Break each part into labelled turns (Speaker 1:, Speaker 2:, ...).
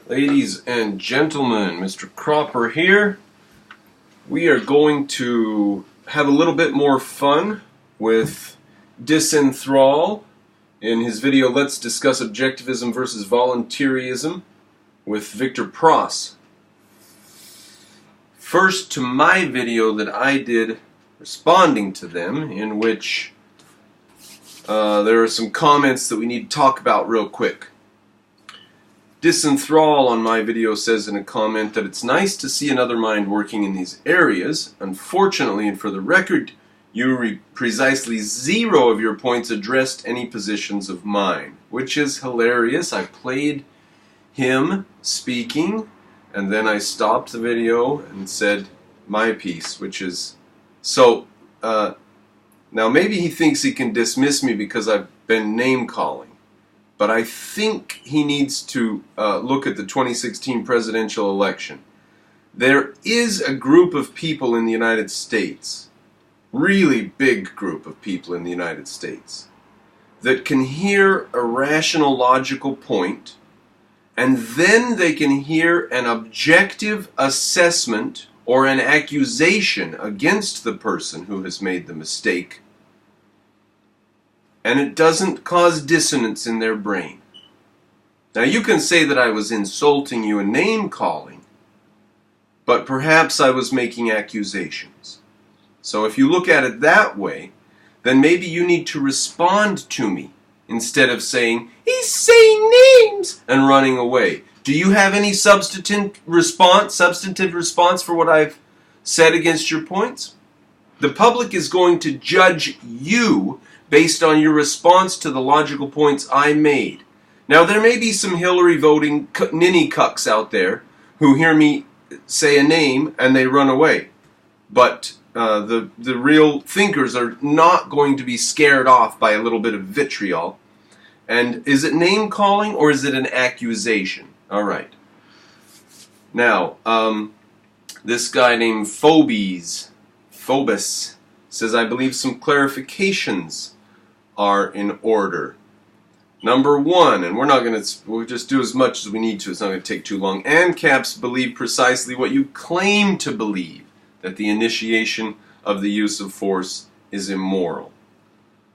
Speaker 1: Ladies and gentlemen, Mr. Cropper here. We are going to have a little bit more fun with Disenthrall in his video Let's Discuss Objectivism versus Volunteerism with Victor Pross. First to my video that I did responding to them, in which there are some comments that we need to talk about real quick. Disenthrall on my video says in a comment that it's nice to see another mind working in these areas. Unfortunately, and for the record, precisely 0 of your points addressed any positions of mine, which is hilarious. I played him speaking, and then I stopped the video and said my piece, which is so. Now maybe he thinks he can dismiss me because I've been name calling. But I think he needs to look at the 2016 presidential election. There is a group of people in the United States, really big group of people in the United States, that can hear a rational, logical point, and then they can hear an objective assessment or an accusation against the person who has made the mistake, and it doesn't cause dissonance in their brain. Now you can say that I was insulting you and name-calling, but perhaps I was making accusations. So if you look at it that way, then maybe you need to respond to me instead of saying, "He's saying names," and running away. Do you have any substantive response for what I've said against your points? The public is going to judge you based on your response to the logical points I made. Now, there may be some Hillary voting ninny cucks out there who hear me say a name and they run away. But the real thinkers are not going to be scared off by a little bit of vitriol. And is it name calling or is it an accusation? All right. Now, this guy named Phobos says, I believe some clarifications are in order. Number 1, and we'll just do as much as we need to, it's not going to take too long. ANCAPs believe precisely what you claim to believe, that the initiation of the use of force is immoral.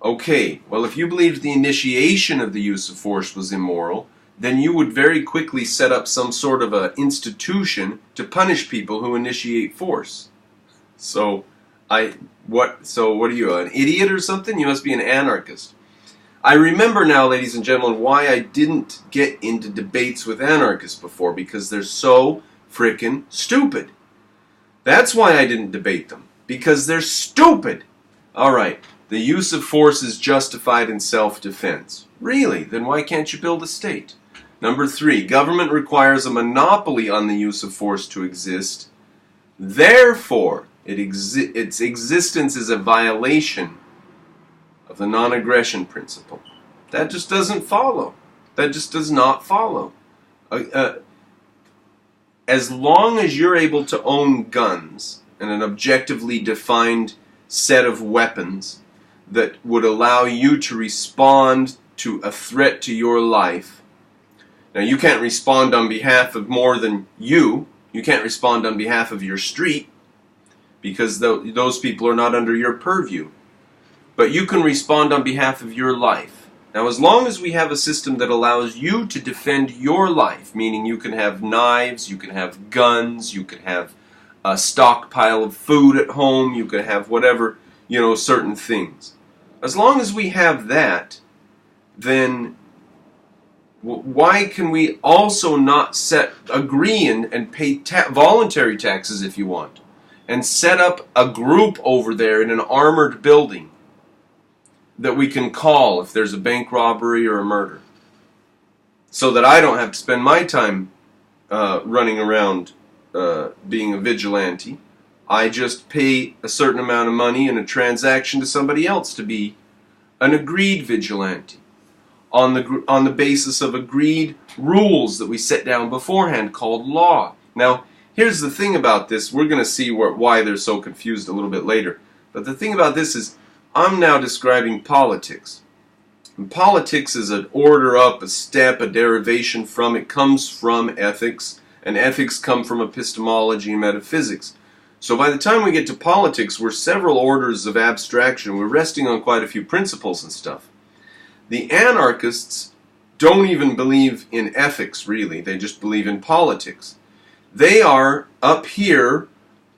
Speaker 1: Okay, well, if you believed the initiation of the use of force was immoral, then you would very quickly set up some sort of an institution to punish people who initiate force. So what are you, an idiot or something? You must be an anarchist. I remember now, ladies and gentlemen, why I didn't get into debates with anarchists before, because they're so frickin' stupid. That's why I didn't debate them, because they're stupid. Alright, the use of force is justified in self-defense. Really? Then why can't you build a state? Number 3, government requires a monopoly on the use of force to exist. Therefore, its existence is a violation of the non-aggression principle. That just doesn't follow. That just does not follow. As long as you're able to own guns and an objectively defined set of weapons that would allow you to respond to a threat to your life. Now, you can't respond on behalf of more than you. You can't respond on behalf of your street, because those people are not under your purview. But you can respond on behalf of your life. Now, as long as we have a system that allows you to defend your life, meaning you can have knives, you can have guns, you can have a stockpile of food at home, you can have whatever, certain things. As long as we have that, then why can we also not agree and pay voluntary taxes if you want, and set up a group over there in an armored building that we can call if there's a bank robbery or a murder, so that I don't have to spend my time running around being a vigilante. I just pay a certain amount of money in a transaction to somebody else to be an agreed vigilante on the basis of agreed rules that we set down beforehand called law. Now, here's the thing about this. We're going to see why they're so confused a little bit later. But the thing about this is, I'm now describing politics. And politics is an order up, a step, a derivation from, it comes from ethics, and ethics come from epistemology and metaphysics. So by the time we get to politics, we're several orders of abstraction. We're resting on quite a few principles and stuff. The anarchists don't even believe in ethics, really. They just believe in politics. They are up here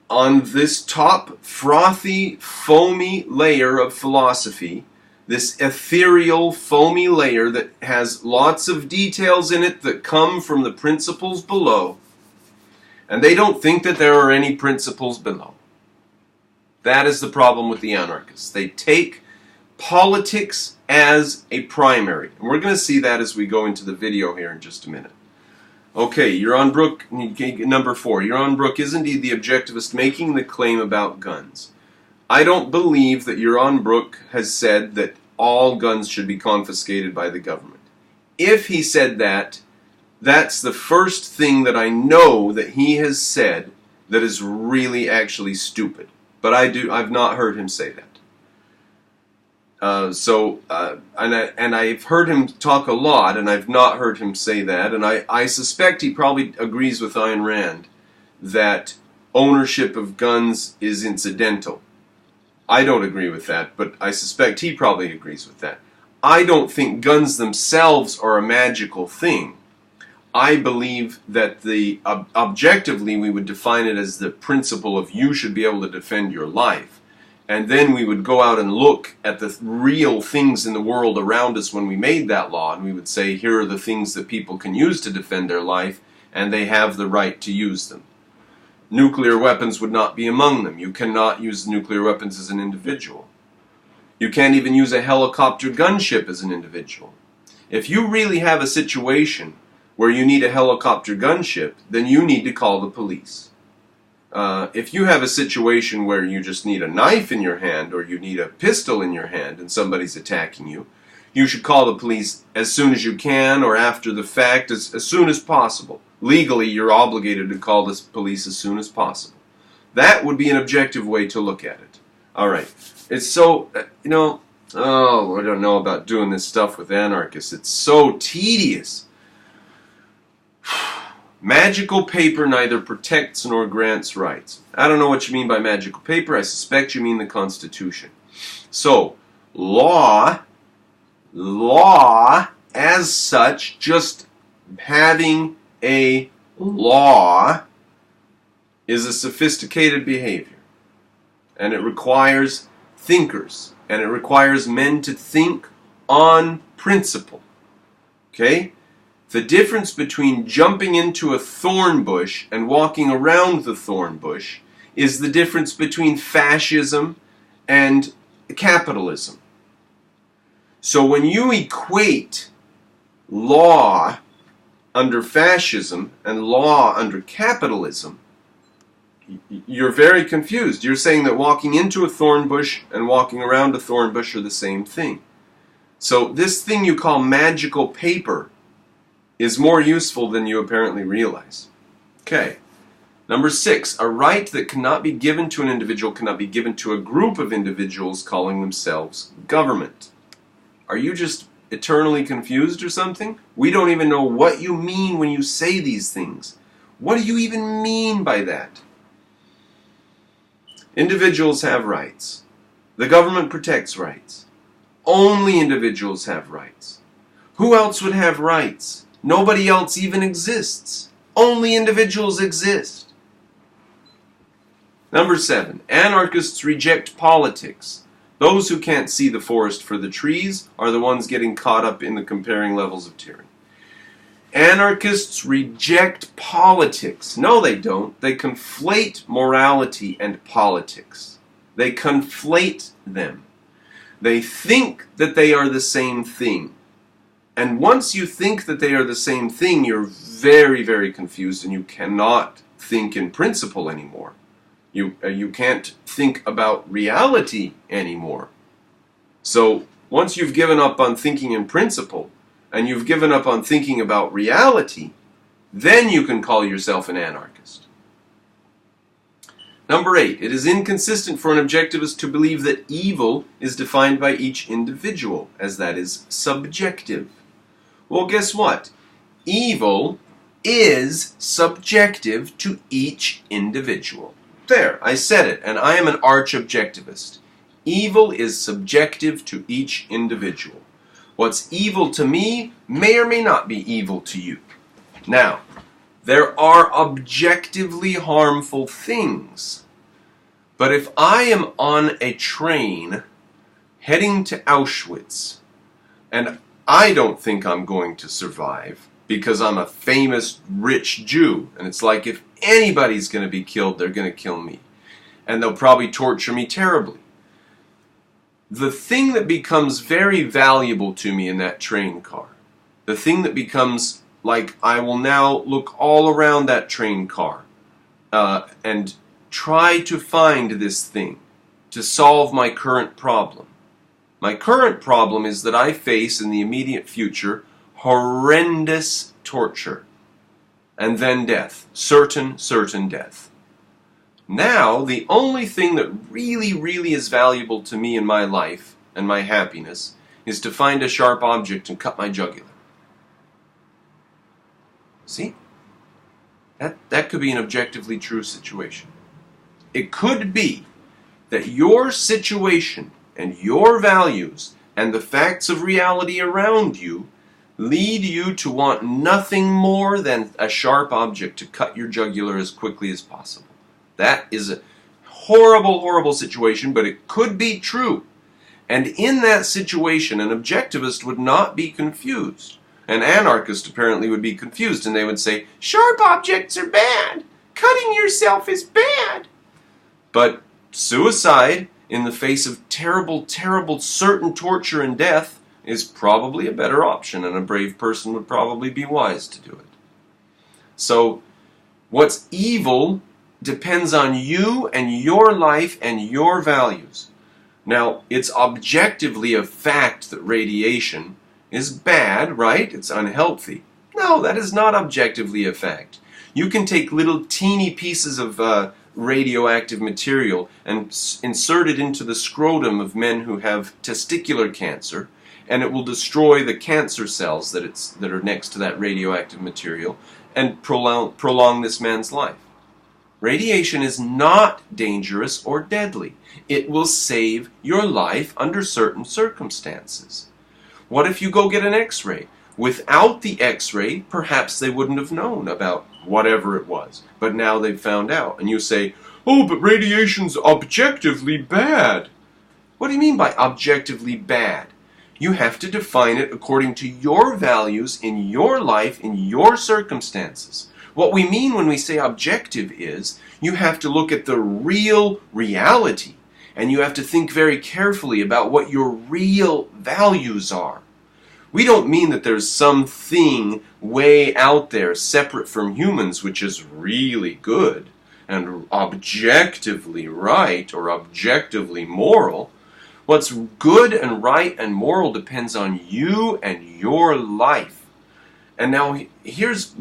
Speaker 1: on this top frothy, foamy layer of philosophy, this ethereal, foamy layer that has lots of details in it that come from the principles below. And they don't think that there are any principles below. That is the problem with the anarchists. They take politics as a primary. And we're going to see that as we go into the video here in just a minute. Okay, Yaron Brook, number 4. Yaron Brook is indeed the objectivist making the claim about guns. I don't believe that Yaron Brook has said that all guns should be confiscated by the government. If he said that, that's the first thing that I know that he has said that is really actually stupid. But I've not heard him say that. And I've heard him talk a lot, and I've not heard him say that. And I suspect he probably agrees with Ayn Rand that ownership of guns is incidental. I don't agree with that, but I suspect he probably agrees with that. I don't think guns themselves are a magical thing. I believe that objectively we would define it as the principle of you should be able to defend your life. And then we would go out and look at the real things in the world around us when we made that law, and we would say, here are the things that people can use to defend their life, and they have the right to use them. Nuclear weapons would not be among them. You cannot use nuclear weapons as an individual. You can't even use a helicopter gunship as an individual. If you really have a situation where you need a helicopter gunship, then you need to call the police. If you have a situation where you just need a knife in your hand or you need a pistol in your hand and somebody's attacking you, you should call the police as soon as you can or after the fact, as soon as possible. Legally, you're obligated to call the police as soon as possible. That would be an objective way to look at it. All right. It's so, I don't know about doing this stuff with anarchists. It's so tedious. Magical paper neither protects nor grants rights. I don't know what you mean by magical paper. I suspect you mean the Constitution. So, law as such, just having a law is a sophisticated behavior. And it requires thinkers. And it requires men to think on principle. Okay? The difference between jumping into a thorn bush and walking around the thorn bush is the difference between fascism and capitalism. So when you equate law under fascism and law under capitalism, you're very confused. You're saying that walking into a thorn bush and walking around a thorn bush are the same thing. So this thing you call magical paper is more useful than you apparently realize. Okay. Number 6, a right that cannot be given to an individual cannot be given to a group of individuals calling themselves government. Are you just eternally confused or something? We don't even know what you mean when you say these things. What do you even mean by that? Individuals have rights. The government protects rights. Only individuals have rights. Who else would have rights? Nobody else even exists. Only individuals exist. Number 7, anarchists reject politics. Those who can't see the forest for the trees are the ones getting caught up in the comparing levels of tyranny. Anarchists reject politics. No, they don't. They conflate morality and politics. They conflate them. They think that they are the same thing. And once you think that they are the same thing, you're very, very confused and you cannot think in principle anymore. You can't think about reality anymore. So once you've given up on thinking in principle and you've given up on thinking about reality, then you can call yourself an anarchist. Number 8, it is inconsistent for an objectivist to believe that evil is defined by each individual, as that is subjective. Well, guess what? Evil is subjective to each individual. There, I said it, and I am an arch-objectivist. Evil is subjective to each individual. What's evil to me may or may not be evil to you. Now, there are objectively harmful things. But if I am on a train heading to Auschwitz, and I don't think I'm going to survive because I'm a famous rich Jew, and it's like if anybody's going to be killed, they're going to kill me. And they'll probably torture me terribly. The thing that becomes very valuable to me in that train car, the thing that becomes like I will now look all around that train car and try to find this thing to solve my current problem. My current problem is that I face in the immediate future horrendous torture and then death, certain death. Now, the only thing that really is valuable to me in my life and my happiness is to find a sharp object and cut my jugular. See? That could be an objectively true situation. It could be that your situation and your values and the facts of reality around you lead you to want nothing more than a sharp object to cut your jugular as quickly as possible. That is a horrible situation, but it could be true. And in that situation, an objectivist would not be confused. An anarchist apparently would be confused, and they would say, sharp objects are bad. Cutting yourself is bad. But suicide, in the face of terrible certain torture and death, is probably a better option, and a brave person would probably be wise to do it. So, what's evil depends on you and your life and your values. Now, it's objectively a fact that radiation is bad, right? It's unhealthy. No, that is not objectively a fact. You can take little teeny pieces of radioactive material and insert it into the scrotum of men who have testicular cancer, and it will destroy the cancer cells that are next to that radioactive material and prolong this man's life. Radiation is not dangerous or deadly. It will save your life under certain circumstances. What if you go get an X-ray? Without the X-ray, perhaps they wouldn't have known about whatever it was. But now they've found out. And you say, oh, but radiation's objectively bad. What do you mean by objectively bad? You have to define it according to your values in your life, in your circumstances. What we mean when we say objective is you have to look at the real reality, and you have to think very carefully about what your real values are. We don't mean that there's something way out there separate from humans which is really good and objectively right or objectively moral. What's good and right and moral depends on you and your life. And now here's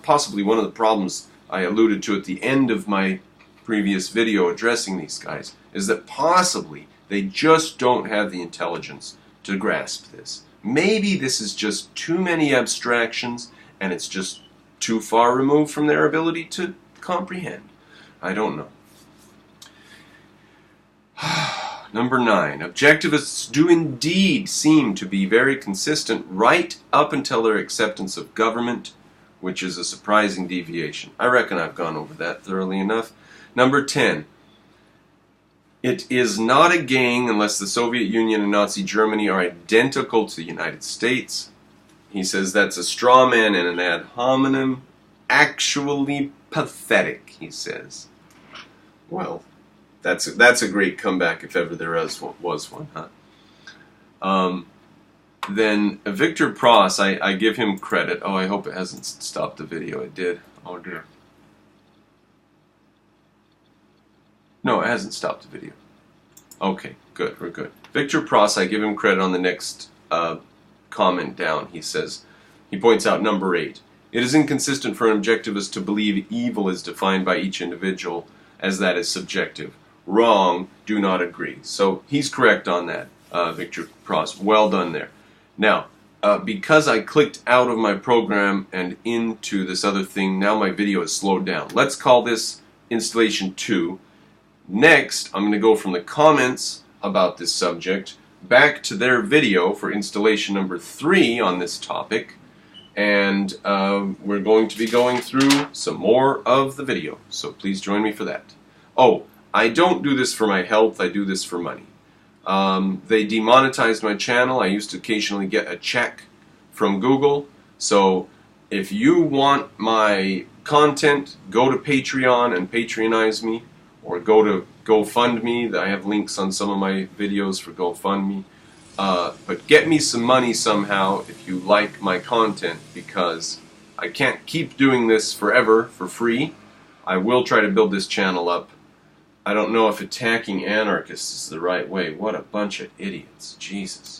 Speaker 1: possibly one of the problems I alluded to at the end of my previous video addressing these guys, is that possibly they just don't have the intelligence to grasp this. Maybe this is just too many abstractions and it's just too far removed from their ability to comprehend. I don't know. Number 9. Objectivists do indeed seem to be very consistent right up until their acceptance of government, which is a surprising deviation. I reckon I've gone over that thoroughly enough. Number 10. It is not a gang unless the Soviet Union and Nazi Germany are identical to the United States. He says that's a straw man and an ad hominem. Actually pathetic, he says. Well, that's a great comeback if ever there was one, huh? Then Victor Pross, I give him credit. Oh, I hope it hasn't stopped the video. It did. Oh dear. No, it hasn't stopped the video. Okay, good. We're good. Victor Pross, I give him credit on the next comment down. He points out number 8. It is inconsistent for an objectivist to believe evil is defined by each individual. as that is subjective. Wrong, do not agree. So he's correct on that, Victor Pross. Well done there. Now, because I clicked out of my program and into this other thing, now my video is slowed down. Let's call this installation 2. Next, I'm going to go from the comments about this subject back to their video for installation number 3 on this topic, and we're going to be going through some more of the video, so please join me for that. Oh, I don't do this for my health, I do this for money. They demonetized my channel. I used to occasionally get a check from Google, so if you want my content, go to Patreon and patronize me, or go to GoFundMe. I have links on some of my videos for GoFundMe. But get me some money somehow if you like my content, because I can't keep doing this forever for free. I will try to build this channel up. I don't know if attacking anarchists is the right way. What a bunch of idiots. Jesus.